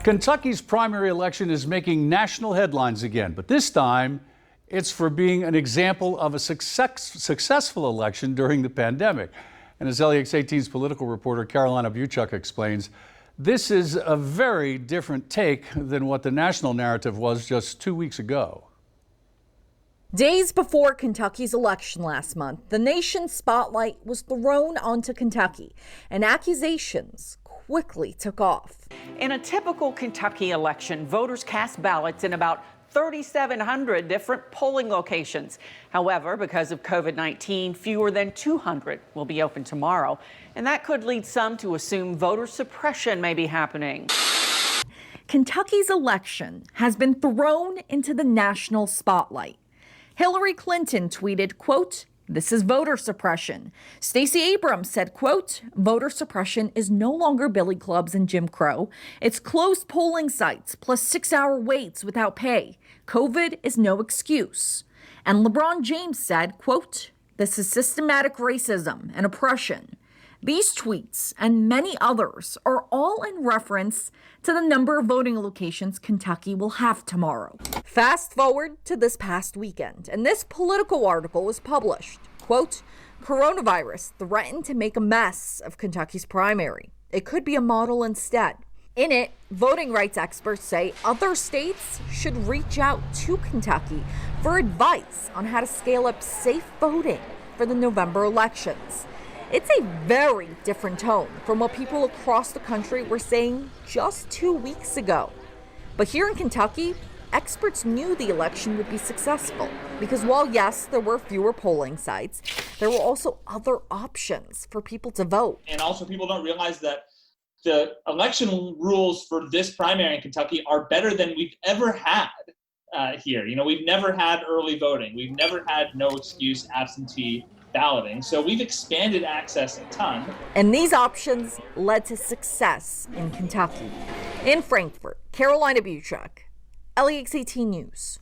Kentucky's primary election is making national headlines again, but this time it's for being an example of a successful election during the pandemic. And as LEX 18's political reporter Carolina Buchuk explains, this is a very different take than what the national narrative was just 2 weeks ago. Days before Kentucky's election last month, the nation's spotlight was thrown onto Kentucky, and accusations quickly took off. In a typical Kentucky election, voters cast ballots in about 3,700 different polling locations. However, because of COVID-19, fewer than 200 will be open tomorrow, and that could lead some to assume voter suppression may be happening. Kentucky's election has been thrown into the national spotlight. Hillary Clinton tweeted, quote, "This is voter suppression." Stacey Abrams said, quote, "Voter suppression is no longer billy clubs and Jim Crow. It's closed polling sites plus 6-hour waits without pay. COVID is no excuse." And LeBron James said, quote, "This is systematic racism and oppression." These tweets and many others are all in reference to the number of voting locations Kentucky will have tomorrow. Fast forward to this past weekend, and this political article was published. Quote, "Coronavirus threatened to make a mess of Kentucky's primary. It could be a model instead." In it, voting rights experts say other states should reach out to Kentucky for advice on how to scale up safe voting for the November elections. It's a very different tone from what people across the country were saying just 2 weeks ago. But here in Kentucky, experts knew the election would be successful because while, yes, there were fewer polling sites, there were also other options for people to vote. And also people don't realize that the election rules for this primary in Kentucky are better than we've ever had here. You know, we've never had early voting. We've never had no excuse absentee balloting. So we've expanded access a ton. And these options led to success in Kentucky. In Frankfort, Carolina Buchuk, LEX 18 News.